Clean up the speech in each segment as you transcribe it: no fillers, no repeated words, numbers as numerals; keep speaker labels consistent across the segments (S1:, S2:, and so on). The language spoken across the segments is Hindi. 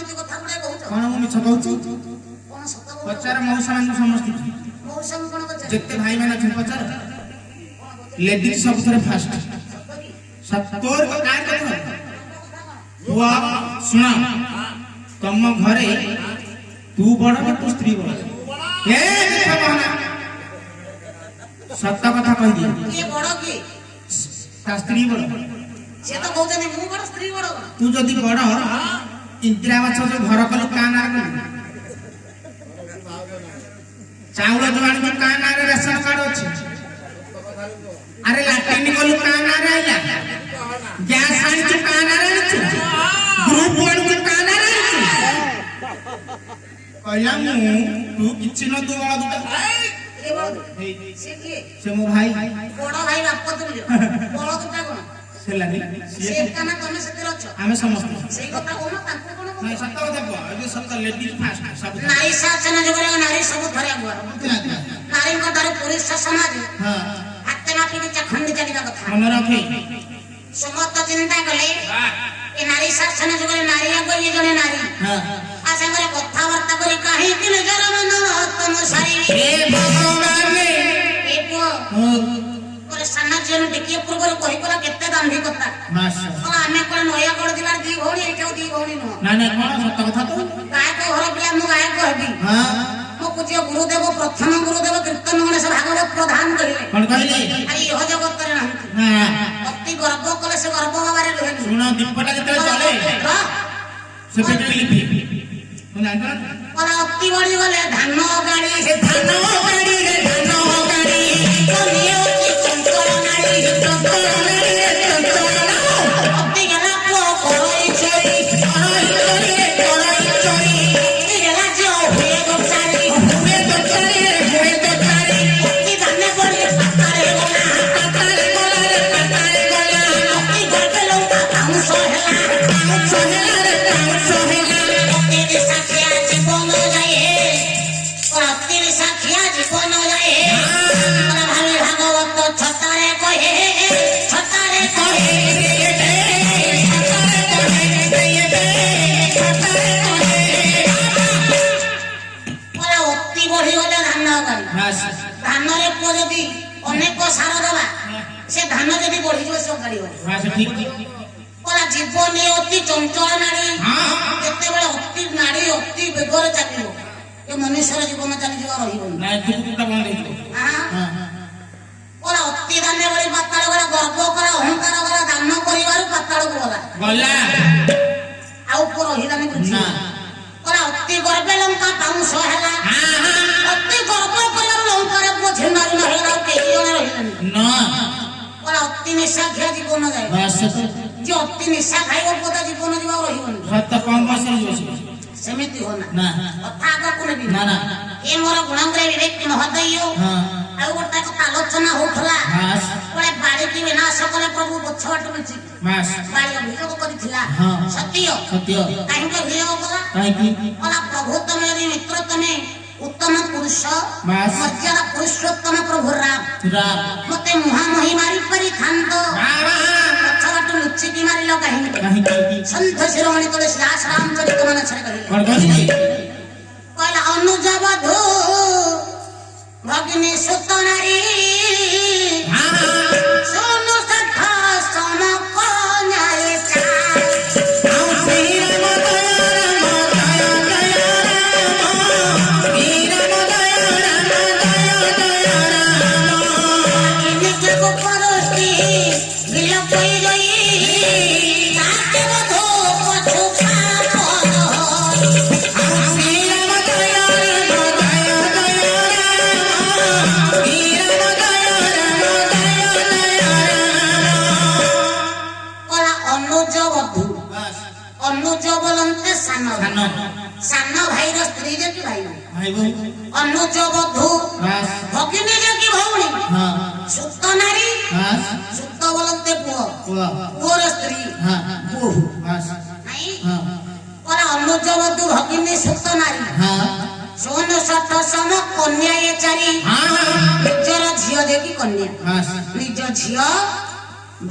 S1: एमती कथा गुडे कहउछ
S2: कोन मु मिछ कहउछु
S1: कोन सत कहउछ
S2: पचार मौसा मान समस्त
S1: मौसा कोन पचार
S2: जत्ते भाई मान छ पचार लेडीज सब थरे फास्ट सत्तोर काय कथा हुआ सुना तुम घरे तू बड़ तू स्त्री बड़ ए देखा बहना सत्य कथा कह दिए
S1: ये बड़ की
S2: ता स्त्री बड़
S1: से तो कहउछ नहीं मु बड़ स्त्री बड़
S2: तू जदी बड़ इंदिरा आवास जो घर कलु का ना चाउल जोआन जो का ना रे रेशन कार्ड अछि अरे लाटिन कलु का ना रे आइला गैस आनी जो का ना रे छु ग्रुप वन जो का ना रे छु कहला मु तू किछि न दो वाला दुटा
S1: ए बड़ से की
S2: से मो भाई
S1: बड़ भाई बाप तुल्य बड़ दुटा कोन
S2: से लानी
S1: से काना तमे से रछ
S2: आमे समस्त
S1: सेई कथा कोन ताको कोन
S2: नहीं सत्य कथा को ए सत्य लेडीज फास्ट सब
S1: नारी शासन जगरे नारी सब धरे आगुआ नारी को धरे पुरुष समाज
S2: हां
S1: हाथे मापी के खंड चलिबा कथा
S2: मन रखे
S1: समस्त चिंता कले ए नारी शासन जगरे नारी आगो ये जने नारी
S2: हां
S1: आ संगरे कथा वार्ता करे काहे कि नजर मन तम सारी
S2: हे भगवान रे
S1: ए पो करे साना जन टिके पूर्व कहि कोला केते दांधी कथा
S2: माशा
S1: कोला आमे कोला नया कोड दिबार दी भौणी एठौ दी भौणी न
S2: ना ना कोन सत्य कथा तो
S1: काय को घर पिला मु गाय कहबी
S2: हां
S1: मो पूज्य गुरुदेव प्रथम गुरुदेव कीर्तन गणेश भागवत प्रधान कहिले
S2: कोन कहले
S1: आई हो जगत करे नाही
S2: हां
S1: अति गर्व कले से गर्व बाबारे रहे
S2: सुनो दीपटा जते चले से पे लिपि तुम जानत ना
S1: और अति बड़ी गले धान गाड़ी से धान गाड़ी रे धान गाड़ी कलियो की चंचल नाड़ी चंचल नाड़ी रे चंचल अति गला को कोई चोरी कोई चोरी गला जो हुए तो चारी अति धान बड़ी पत्तारे गोला रे पत्तारे गोला अति गर्वे लोका काम सोहेला रे काम सोहेला अति साखिया जीवन जाए और अति साखिया जीवन जाए और भावी भागवत छतारे कहे और अति बढ़ी गले धान गाड़ी धान रे पुओ जदी अनेक सार दबा से धान जदी बढ़ी जो से गाड़ी हो
S2: हां से ठीक
S1: ओला जीवन अति चंचल नाड़ी
S2: हां
S1: केते बेले अति नाड़ी अति बेगर चलिबो ए मनुष्यर जीवन चली जीवा रहिबो
S2: ना दुटा बंद दे
S1: हां
S2: हां
S1: ओला अति दाने बड़ी पाताळ गला गर्व करा अहंकार गला दान करिवारु पाताळ गला
S2: गला
S1: आ ऊपर हिलाने बुझी
S2: ना
S1: ओला अति गर्वे लंका पाउस हैला
S2: हां हां
S1: अति गर्व करिवारु लंकार बुझे नारी न हैला के जने रहिलानी
S2: ना
S1: ओला अति निशा घिया जीवन जाय
S2: बस
S1: जे अति निशा खाइबो पता जीवन जीवा रहिबोनी
S2: सत्य कम बस
S1: सेमिति होना
S2: ना
S1: कथा आगा कोने भी
S2: ना ना
S1: ए मोर गुणांग्रे विवेक महोदय
S2: हां
S1: आ गोटा कथा आलोचना होथला
S2: हां
S1: कोले बाड़ी की विनाश सकले प्रभु बछवट मिछि
S2: मास
S1: बाड़ी अभियोग करिथिला
S2: हां
S1: सत्य काहे के अभियोग कला
S2: काहे की
S1: ओला प्रभु तमे मित्र तमे उत्तम पुरुष
S2: मास
S1: मर्यादा पुरुषोत्तम प्रभु राम मते मुहा मही मारी परी थांत बछवट लुच्ची की मारी लो काहे
S2: काहे की
S1: संत शिरोमणि तुलसी दास रामचरित मानस रे कहिले
S2: कोन कहली
S1: कहला अनुज बधू भगिनी सुत नारी सोनु सखा सम कन्याए चा सानो भाई रो स्त्री जे की भाई
S2: भाई भाई
S1: अनुज बधू भगिनी जे की भौणी
S2: हां
S1: सुत नारी
S2: हां
S1: सुत बोलते पुओ
S2: पुआ
S1: पुओर स्त्री
S2: हां
S1: बोहू
S2: बस
S1: नहीं
S2: हां
S1: और अनुज बधू भगिनी सुत नारी
S2: हां
S1: सोन सठ सम कन्या ये चारी
S2: हां
S1: निजर झियो जे की कन्या
S2: हां
S1: निज झियो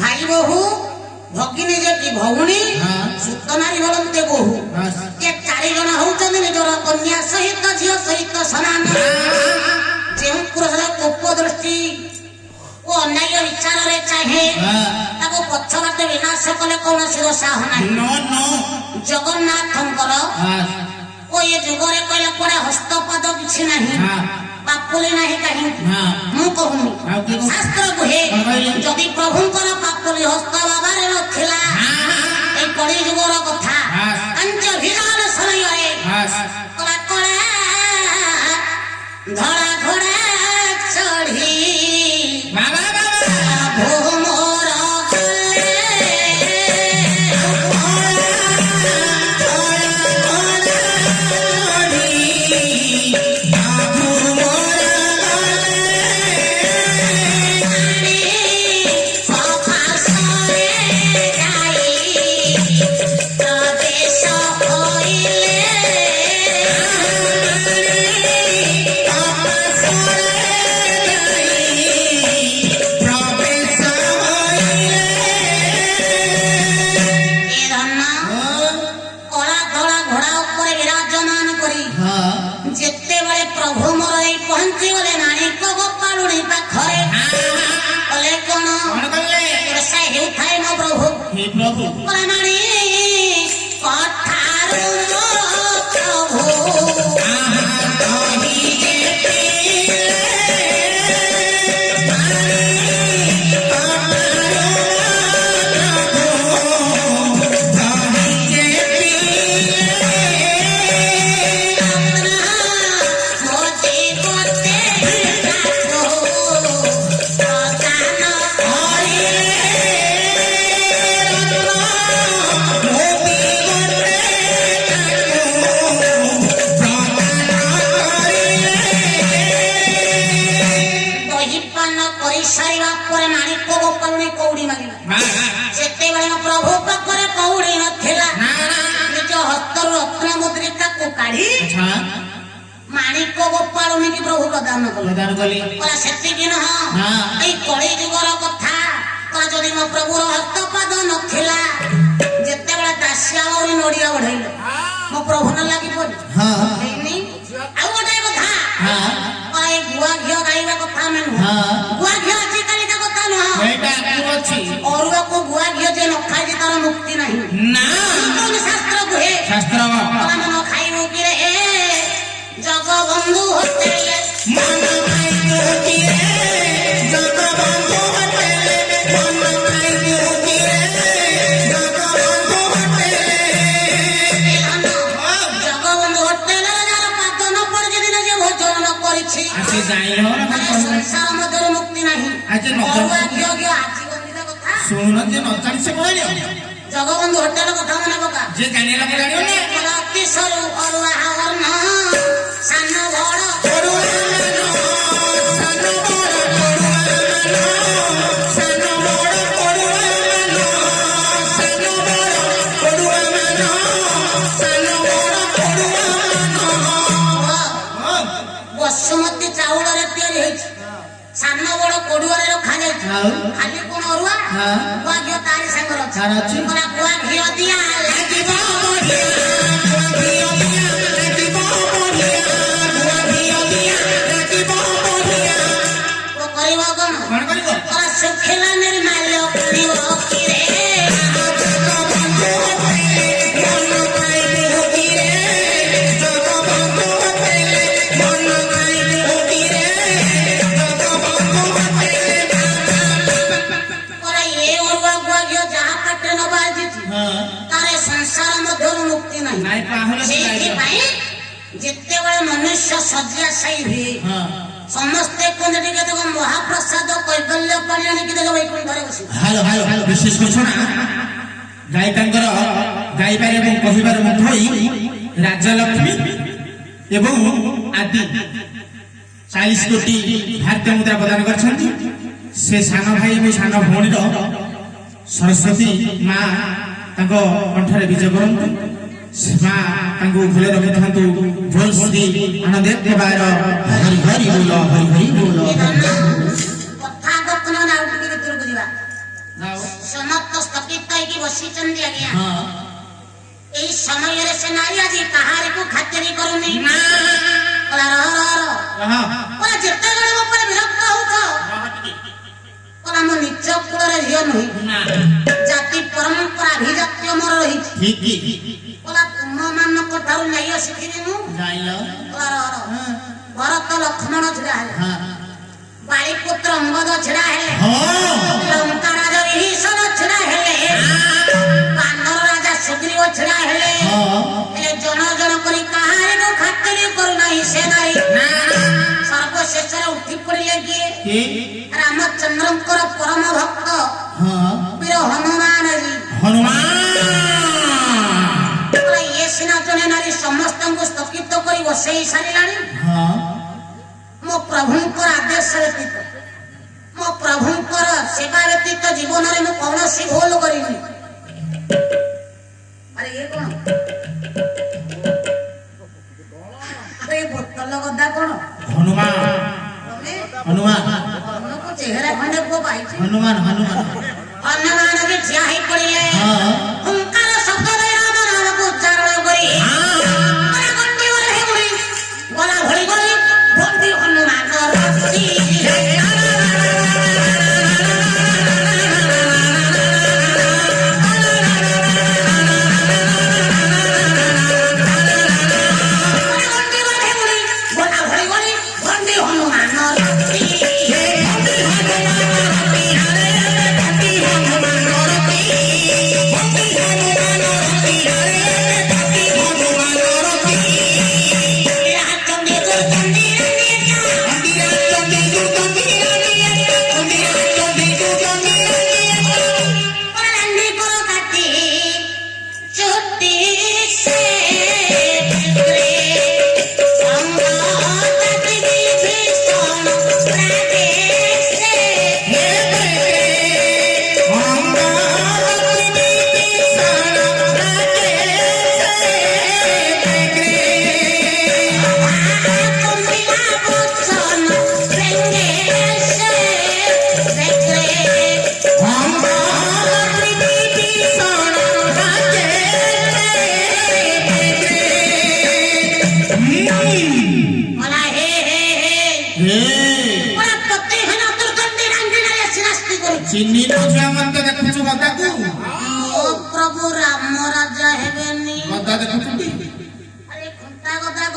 S1: भाई बहु भगिनी जे की भौणी
S2: हां
S1: सुत नारी बोलते बोहू
S2: बस
S1: के ପ୍ରକାଶ କଲେ କୌଣସି ଦୋଷା ନାହିଁ।
S2: नो नो
S1: ଜଗନ୍ନାଥଙ୍କର ଓ ଏ ଯୁଗରେ କହିଲେ କୁଆଡେ ହସ୍ତପାଦ କିଛି ନାହିଁ,
S2: हाँ
S1: ପାପୁଲି ନାହିଁ କାହିଁକି?
S2: हाँ
S1: ମୁଁ କହୁନି,
S2: ଆଉ କିଏ କହୁଛି?
S1: ଶାସ୍ତ୍ର କୁହେ
S2: କଣ କହିଲେ?
S1: ଯଦି ପ୍ରଭୁଙ୍କର ପାପୁଲି ହସ୍ତ ବାବାରେ ନଥିଲା, ଏଇ କଳି ଯୁଗର କଥା,
S2: हाँ
S1: ପାଞ୍ଚ ବିରାଟ ସମୟରେ
S2: हाँ
S1: କଳା କଳା ଧଳା ଘୋଡ଼ା ଚଢି
S2: बाबा बाबा
S1: ପ୍ରଭୁ ମୋର ଗଲେ। ଯେତେବେଳେ ପ୍ରଭୁ ମୋର ଏଇ ପହଞ୍ଚି ଗଲେ ମାଣିକ ଗୋପାଳୁଣି ପାଖରେ, କଲେ କଣ
S2: कौन कले
S1: ରୋଷେଇ ହେଉଥାଏ ମୋ ପ୍ରଭୁ।
S2: हे प्रभु
S1: କଲେ ମାଣି କଥାରୁ ମୋ ପ୍ରଭୁ ଦହିପାନ କରିସାରିବା ପରେ ମାଣିକ ଗୋପାଳୁଣି କଉଡ଼ି ମାଗିଲା। ସେତେବେଳେ ମୋ ପ୍ରଭୁ ପାଖରେ କଉଡ଼ି ନଥିଲା, ନିଜ ହସ୍ତରୁ ରତ୍ନ ମୁଦ୍ରିକାକୁ କାଢି
S2: अच्छा
S1: ମାଣିକ ଗୋପାଳୁଣି କି ପ୍ରଭୁ ପ୍ରଦାନ କଲେ।
S2: प्रदान कली
S1: କହିଲା ସେତିକି ନୁହଁ,
S2: हाँ
S1: ଏଇ କଳି ଯୁଗର କଥା। କହିଲା ଯଦି ମୋ ପ୍ରଭୁର ହସ୍ତପାଦ ନଥିଲା, ଯେତେବେଳେ ଦାସିଆବଳି ନଡିଆ ବଢେଇଲେ ମୋ ପ୍ରଭୁ ନ ଲାଗି ପଡି
S2: हाँ
S1: ହେଇନି। ଆଉ ଗୋଟେ କଥା,
S2: हाँ
S1: କହିଲା ଏଇ ଗୁଆ ଘିଅ ଗାଇବା କଥା ଆମେ ନୁହଁ,
S2: हाँ
S1: ଗୁଆ ଘିଅ ଆଜିକାଲିକା କଥା ନୁହଁ।
S2: ଏଇଟା କି ଅଛି
S1: ଅରୁଆକୁ ଗୁଆ ଘିଅ ଯେ ନ ଖାଇଛି ତାର ମୁକ୍ତି ନାହିଁ।
S2: ନା
S1: କଣ ଶାସ୍ତ୍ର କୁହେ?
S2: शास्त्र
S1: କହିଲା ନ ଖାଇବୁ କିରେ ଜଗବନ୍ଧୁ ହୋଟେଲ
S2: मन खाइयो किए जगबंधु होटेले मन खाइयो किए जगबंधु होटेले
S1: ଜଗବନ୍ଧୁ ହୋଟେଲରେ ଯାହାର ପାଦ ନ ପଡିଛି ଦିନ ଯେ ଭୋଜନ ନ କରିଛି,
S2: आसे जाइलो ना
S1: ମାନେ ସଂସାର ମଧ୍ୟରୁ ମୁକ୍ତି ନାହିଁ।
S2: ଆଜି ନ
S1: ଅରୁଆ ଘିଅ ଘିଅ ଆଜି ଗନ୍ଧିତ କଥା।
S2: सुन जे न जानि से कहलियो
S1: ଜଗବନ୍ଧୁ ହୋଟେଲ କଥା ମନେ ପକା।
S2: जे जानिला को जानियो ना
S1: କହିଲା ଅତି ସରୁ ଅରୁଆ ବର୍ଣ୍ଣ ସାନ ବଡ
S2: पड़ुआ मानो सानो बड़ पड़ुआ मानो सानो बड़ पड़ुआ मानो सानो बड़ पड़ुआ मानो
S1: ବସୁମତୀ ଚାଉଳରେ ତିଆରି ହେଇଛି, ସାନ ବଡ କୋଡୁଆରେ ରଖାଯାଇଛି।
S2: ଆଉ
S1: ଖାଲି କଣ ଅରୁଆ
S2: ହଁ
S1: ଗୁଆ ଘିଅ ତାରି ସାଙ୍ଗରେ ଅଛି।
S2: ତାର ଅଛି।
S1: କହିଲା ଗୁଆ ଘିଅ ଦିଆ ଲାଗିବ ବଢିଆ। ଓ କରିବ କଣ?
S2: कौन करिवो
S1: କହିଲା ଶୁଖିଲା ନିର୍ମାଲ୍ୟ କରିବ କିରେ କହିଲା ଏ ଅରୁଆ ଗୁଆ ଘିଅ ଯାହା ପାଟିରେ ନ ବାଜିଛି ତାର ଏ ସଂସାର ମଧ୍ୟରୁ ମୁକ୍ତି ନାହିଁ।
S2: ନାଇଁ ପାହୁନ
S1: ସେଇଥିପାଇଁ ଯେତେବେଳେ ମନୁଷ୍ୟ ଶଯ୍ୟାଶାୟୀ ହୁଏ, ସମସ୍ତେ କୁହନ୍ତି ଟିକେ ଦେଖ ମହାପ୍ରସାଦ କୈବଲ୍ୟ ପାଣି ଆଣିକି ଦେଖ ବୈକୁଣ୍ଠରେ ବସିବ।
S2: ହାଲୋ ହାଲୋ ହାଲୋ ବିଶେଷ ଘୋଷଣା ଗାୟିକାଙ୍କର ଗାଇବାରେ ଏବଂ କହିବାରେ ମୁଗ୍ଧ ହୋଇ ରାଜଲକ୍ଷ୍ମୀ ଏବଂ ଆଦି 40 କୋଟି ଭାରତୀୟ ମୁଦ୍ରା ପ୍ରଦାନ କରିଛନ୍ତି। ସେ ସାନ ଭାଇ ଏବଂ ସାନ ଭଉଣୀର ସରସ୍ୱତୀ ମା ତାଙ୍କ କଣ୍ଠରେ ବିଜେ କରନ୍ତୁ। ସେ ମା ତାଙ୍କୁ ଭୁଲେ ରଖିଥାନ୍ତୁ। ଭୋଲ ଶ୍ରୀ ଆନନ୍ଦ ଦେବାର ହରି ହରି ବୋଲ ହରି ହରି ବୋଲ।
S1: କଥା ଗପନ ନା ଆଉ ଟିକେ ଭିତରକୁ ଯିବା। ସମସ୍ତ ସ୍ଥଗିତ ହେଇକି ବସିଛନ୍ତି ଆଜ୍ଞା।
S2: ହଁ
S1: ଏଇ ସମୟରେ ସେ ନାରୀ ଆଜି କାହାରିକୁ ଖାତିରି କରୁନି। ଯେତେବେଳେ ମୋ ଉପରେ ବିରକ୍ତ ହଉଛ, ମୋ ନିଜ କୁଳରେ ଝିଅ ନୁହେଁ, ଜାତି ପରମ
S2: ଠିକ
S1: ବୋଲା ତୁମମାନଙ୍କ ଠାରୁ ନ୍ୟାୟ ଶିଖିବି ମୁଁ
S2: ଜାଣିଲ
S1: ଭରତ ଲକ୍ଷ୍ମଣ ଛିଡ଼ା ହେଲେ
S2: ହଁ
S1: ବାଳିପୁତ୍ର ଅଙ୍ଗଦ ଛିଡ଼ା ହେଲେ
S2: ହଁ
S1: ଲଙ୍କା ରାଜା ବିଭୀଷଣ ଛିଡ଼ା ହେଲେ ବାନର ରାଜା ସୁଗ୍ରୀବ ଛିଡ଼ା ହେଲେ ହେଲେ ଜଣ ଜଣ କରି କାହାରିକୁ ଖାତିର କରୁନାହିଁ ସେ ନାରୀ ସର୍ବଶେଷରେ ଉଠି ପଡ଼ିଲେ କିଏ
S2: କି
S1: ରାମଚନ୍ଦ୍ରଙ୍କର ପରମ ଭକ୍ତ
S2: ହଁ
S1: ବୀର ହନୁମାନ
S2: ହନୁମାନ
S1: ଇଏ ସିନା ଜଣେ ନାରୀ ସମସ୍ତଙ୍କୁ ସ୍ଥଗିତ କରି ବସେଇ ସାରିଲାଣି
S2: ହଁ
S1: ମୋ ପ୍ରଭୁଙ୍କର ଆଦେଶ ବ୍ୟତୀତ ମୋ ପ୍ରଭୁଙ୍କର ସେବା ବ୍ୟତୀତ ଜୀବନରେ ମୁଁ କୌଣସି ଭୁଲ କରିନି ଆରେ ଇଏ କଣ ଆରେ ବୋତଲ ଗଦା କଣ
S2: ହନୁମାନ
S1: ତମେ
S2: ହନୁମାନ
S1: ତମକୁ ଚେହେରା ଖଣ୍ଡେ ପୁଅ ପାଇଛି
S2: ହନୁମାନ ହନୁମାନ
S1: ହନୁମାନ ବି ଠିଆ ହେଇ ପଡ଼ିଲେ
S2: ହଁ
S1: ଓଁକାର ଶବ୍ଦରେ ରାମ ନାମକୁ ଉଚ୍ଚାରଣ କରି ଗଲା ଭଳି ଗଲି ବନ୍ଦୀ ହନୁମାନ ରଚି
S2: ଚିହ୍ନି ଝିଅ ମତେ ଦେଖୁଛୁ ଗଦାକୁ
S1: ମୋ ପ୍ରଭୁ ରାମ ରାଜା ହେବେନି
S2: ଗଦା ଦେଖୁଛୁ
S1: ଆରେ ଘଣ୍ଟା ଗଦା